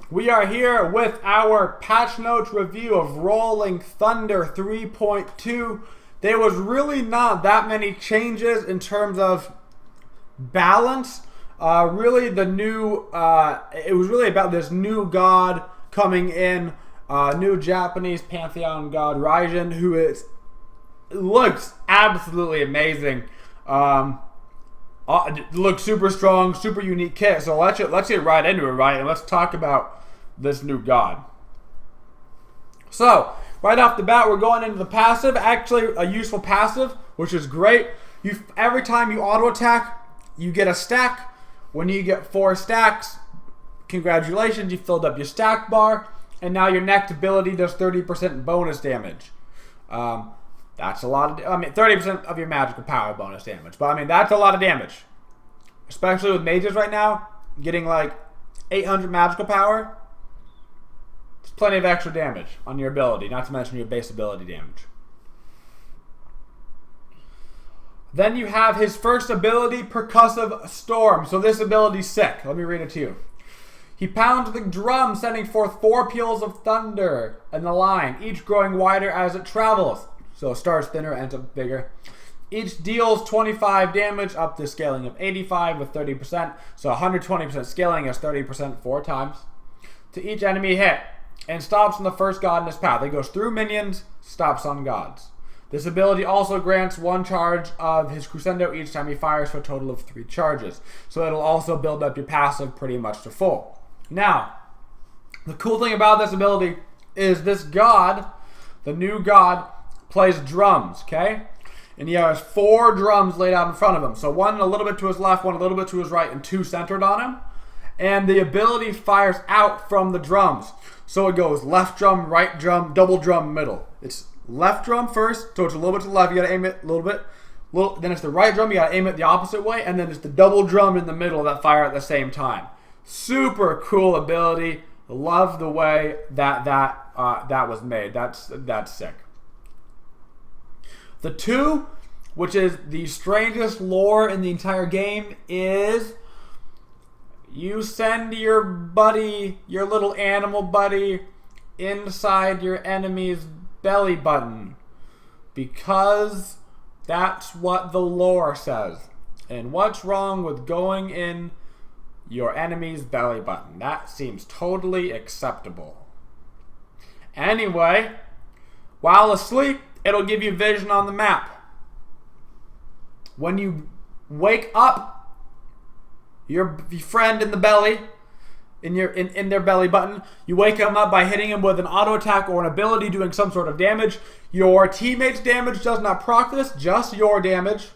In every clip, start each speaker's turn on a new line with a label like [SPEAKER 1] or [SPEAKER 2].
[SPEAKER 1] We are here with our patch notes review of Rolling Thunder 3.2. There was really not that many changes in terms of balance. Really the new, it was really about this new god coming in, new Japanese pantheon god Raijin, who looks absolutely amazing. Looks super strong, super unique kit. So let's get right into it, right? And let's talk about this new god. So right off the bat, we're going into the passive. Actually, a useful passive, which is great. Every time you auto attack, you get a stack. When you get 4 stacks, congratulations, you filled up your stack bar, and now your next ability does 30% bonus damage. That's a lot of, 30% of your magical power bonus damage. But that's a lot of damage. Especially with mages right now, getting like 800 magical power. It's plenty of extra damage on your ability, not to mention your base ability damage. Then you have his first ability, Percussive Storm. So this ability's sick. Let me read it to you. He pounds the drum, sending forth 4 peals of thunder in the line, each growing wider as it travels. So it starts thinner, ends up bigger. Each deals 25 damage, up to scaling of 85 with 30%. So 120% scaling is 30% 4 times. To each enemy hit, and stops on the first god in his path. It goes through minions, stops on gods. This ability also grants 1 charge of his crescendo each time he fires for a total of 3 charges. So it'll also build up your passive pretty much to full. Now, the cool thing about this ability is this god, the new god, plays drums, okay? And he has 4 drums laid out in front of him. So 1 a little bit to his left, 1 a little bit to his right, and 2 centered on him. And the ability fires out from the drums. So it goes left drum, right drum, double drum, middle. It's left drum first, so it's a little bit to the left, you gotta aim it a little bit. Then it's the right drum, you gotta aim it the opposite way, and then it's the double drum in the middle that fire at the same time. Super cool ability. Love the way that was made. That's sick. The 2, which is the strangest lore in the entire game, is you send your buddy, your little animal buddy, inside your enemy's belly button, because that's what the lore says. And what's wrong with going in your enemy's belly button? That seems totally acceptable. Anyway, while asleep, it'll give you vision on the map. When you wake up, your friend in the belly, in their belly button, you wake him up by hitting him with an auto attack or an ability doing some sort of damage. Your teammate's damage does not proc this, just your damage.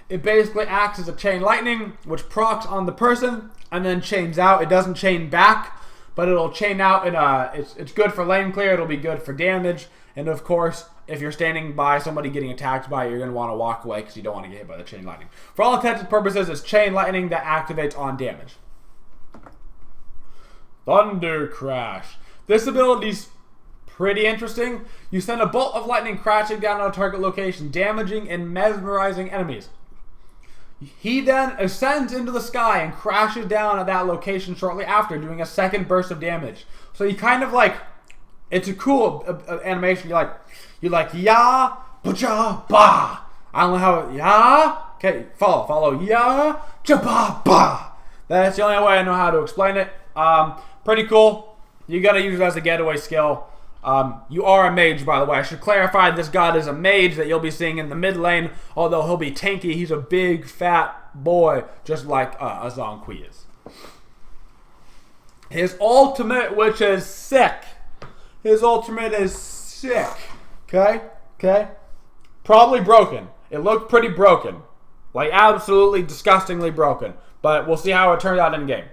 [SPEAKER 1] It basically acts as a chain lightning, which procs on the person and then chains out. It doesn't chain back, but it'll chain out. And it's good for lane clear. It'll be good for damage. And of course, if you're standing by somebody getting attacked by it, you're going to want to walk away because you don't want to get hit by the chain lightning. For all intents and purposes, it's chain lightning that activates on damage. Thunder Crash. This ability's pretty interesting. You send a bolt of lightning crashing down on a target location, damaging and mesmerizing enemies. He then ascends into the sky and crashes down at that location shortly after, doing a second burst of damage. So you kind of like, it's a cool animation. You're like, ya, ba, ba. I don't know how, ya. Okay, follow, ya, ba, ba. That's the only way I know how to explain it. Pretty cool. You gotta use it as a getaway skill. You are a mage, by the way. I should clarify, this god is a mage that you'll be seeing in the mid lane, although he'll be tanky. He's a big, fat boy, just like a Zhonghui is. His ultimate, which is sick. Okay? Probably broken. It looked pretty broken. Like, absolutely disgustingly broken. But we'll see how it turns out in game.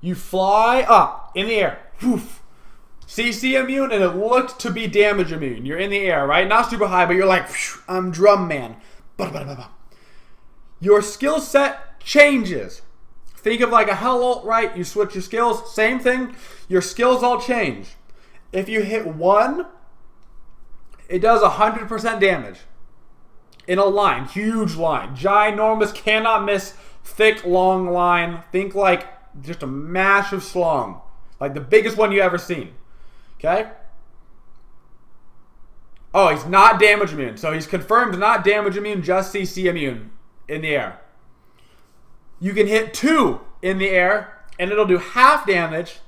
[SPEAKER 1] You fly up in the air. Woof. CC immune, and it looked to be damage immune. You're in the air, right? Not super high, but you're like, I'm drum man. Your skill set changes. Think of like a hell ult, right? You switch your skills. Same thing. Your skills all change. If you hit 1, it does 100% damage. In a line. Huge line. Ginormous, cannot miss, thick, long line. Think like just a massive slong. Like the biggest one you ever seen. Okay? Oh, he's not damage immune. So he's confirmed not damage immune, just CC immune in the air. You can hit 2 in the air, and it'll do half damage,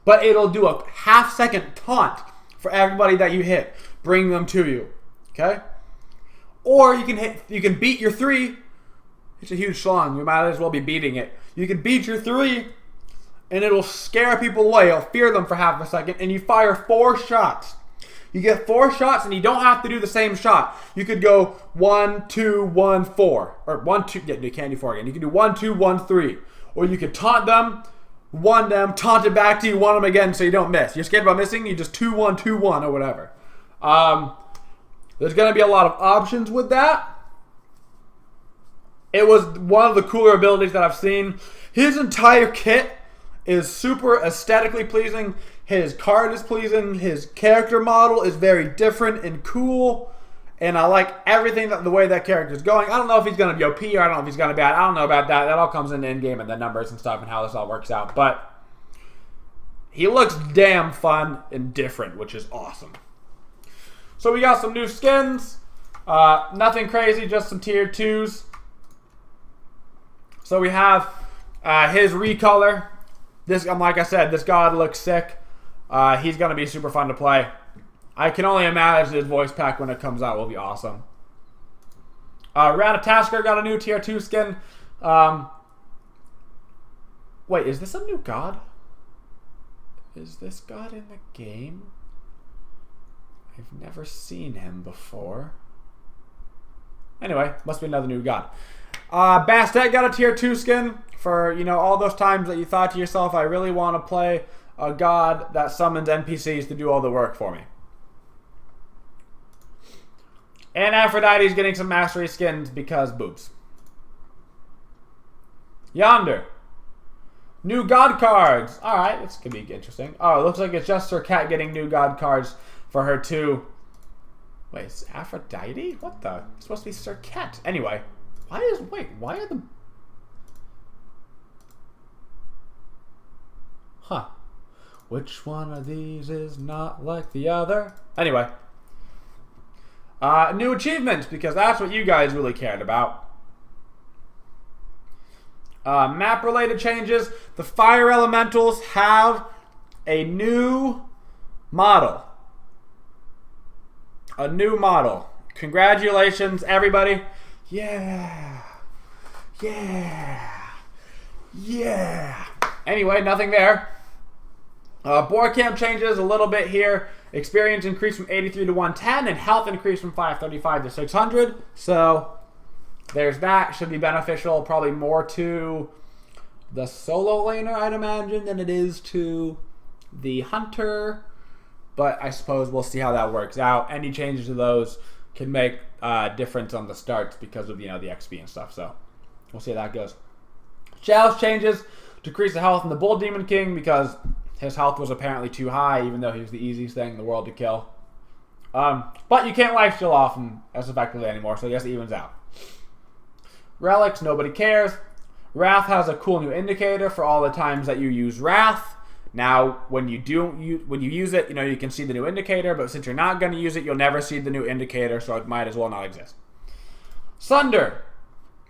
[SPEAKER 1] but it'll do a half-second taunt for everybody that you hit. Bring them to you. Okay? Or you can beat your 3. It's a huge slong. You might as well be beating it. You can beat your 3, and it'll scare people away. It'll fear them for half a second, and you fire 4 shots. You get 4 shots, and you don't have to do the same shot. You could go 1, 2, 1, 4. Or 1, 2. Yeah, you can't do 4 again. You can do 1, 2, 1, 3. Or you could taunt them, 1 them, taunt it back to you, 1 them again so you don't miss. You're scared about missing? You just 2, 1, 2, 1 or whatever. There's going to be a lot of options with that. It was one of the cooler abilities that I've seen. His entire kit is super aesthetically pleasing. His card is pleasing. His character model is very different and cool. And I like everything, the way that character is going. I don't know if he's going to be OP or I don't know if he's going to be bad. I don't know about that. That all comes in in-game and the numbers and stuff and how this all works out. But he looks damn fun and different, which is awesome. So we got some new skins. Nothing crazy, just some tier 2s. So we have his recolor. This, like I said, this god looks sick. He's going to be super fun to play. I can only imagine his voice pack when it comes out will be awesome. Ratatasker got a new tier 2 skin. Wait, is this a new god? Is this god in the game? I've never seen him before. Anyway, must be another new god. Bastet got a tier 2 skin for, all those times that you thought to yourself, I really want to play a god that summons NPCs to do all the work for me. And Aphrodite's getting some mastery skins because boobs. Yonder. New god cards. Alright, this could be interesting. Oh, it looks like it's just Sir Cat getting new god cards for her too. Wait, it's Aphrodite? What the? It's supposed to be Sir Cat. Anyway, why are the... Huh. Which one of these is not like the other? Anyway. New achievements, because that's what you guys really cared about. Map-related changes. The fire elementals have a new model. A new model. Congratulations, everybody. Yeah. Yeah. Yeah. Anyway, nothing there. Board camp changes a little bit here. Experience increased from 83 to 110, and health increased from 535 to 600. So there's that. Should be beneficial. Probably more to the solo laner, I'd imagine, than it is to the hunter. But I suppose we'll see how that works out. Any changes to those can make a difference on the starts because of the XP and stuff. So we'll see how that goes. Chalice changes. Decrease the health in the Bull Demon King because his health was apparently too high, even though he was the easiest thing in the world to kill. But you can't lifesteal off him as effectively anymore, so I guess it evens out. Relics, nobody cares. Wrath has a cool new indicator for all the times that you use Wrath. Now, when you use it, you can see the new indicator, but since you're not going to use it, you'll never see the new indicator, so it might as well not exist. Sunder.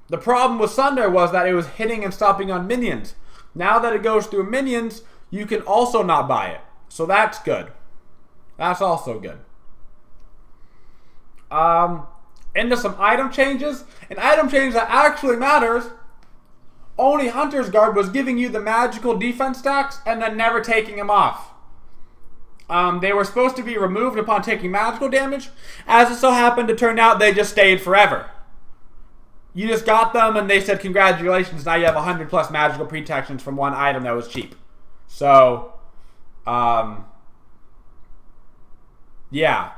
[SPEAKER 1] The problem with Sunder was that it was hitting and stopping on minions. Now that it goes through minions, you can also not buy it. So that's good. That's also good. Into some item changes. An item change that actually matters. Only Hunter's Guard was giving you the magical defense stacks and then never taking them off. They were supposed to be removed upon taking magical damage. As it so happened to turn out, they just stayed forever. You just got them and they said, congratulations, now you have 100 plus magical protections from one item that was cheap. So, yeah,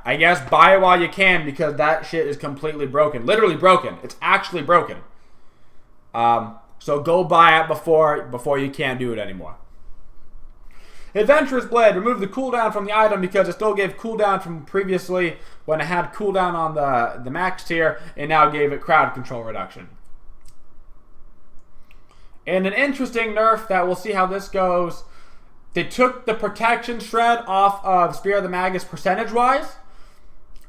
[SPEAKER 1] I guess buy it while you can because that shit is completely broken. Literally broken. It's actually broken. So go buy it before you can't do it anymore. Adventurous Blade. Remove the cooldown from the item because it still gave cooldown from previously when it had cooldown on the max tier and now gave it crowd control reduction. And an interesting nerf that we'll see how this goes. They took the protection shred off of Spear of the Magus percentage-wise.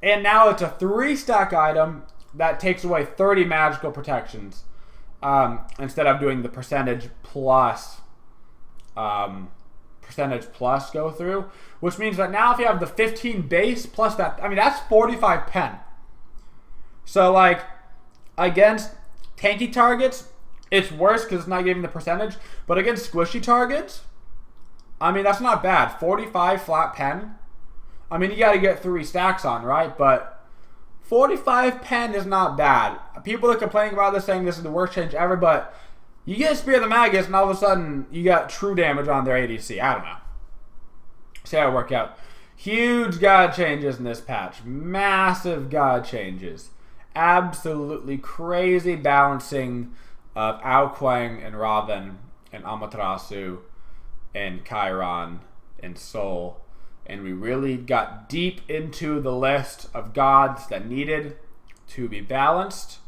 [SPEAKER 1] And now it's a 3-stack item that takes away 30 magical protections. Instead of doing the percentage plus go through. Which means that now if you have the 15 base plus that, I mean, that's 45 pen. So, like, against tanky targets, it's worse because it's not giving the percentage. But against squishy targets, I mean, that's not bad. 45 flat pen. I mean, you got to get 3 stacks on, right? But 45 pen is not bad. People are complaining about this, saying this is the worst change ever, but you get Spear of the Magus, and all of a sudden, you got true damage on their ADC. I don't know. See how it work out. Huge god changes in this patch. Massive god changes. Absolutely crazy balancing of Ao Kuang and Raven and Amaterasu and Chiron and Sol. And we really got deep into the list of gods that needed to be balanced.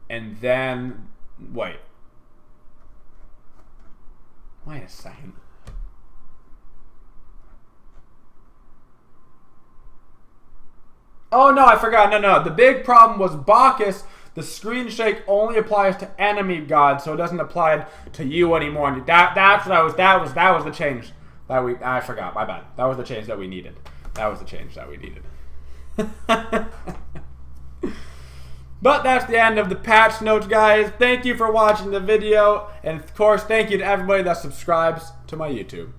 [SPEAKER 1] And then, wait a second. Oh no, I forgot. No. The big problem was Bacchus. The screen shake only applies to enemy gods, so it doesn't apply to you anymore. That was the change that I forgot. My bad. That was the change that we needed. But that's the end of the patch notes, guys. Thank you for watching the video, and of course, thank you to everybody that subscribes to my YouTube.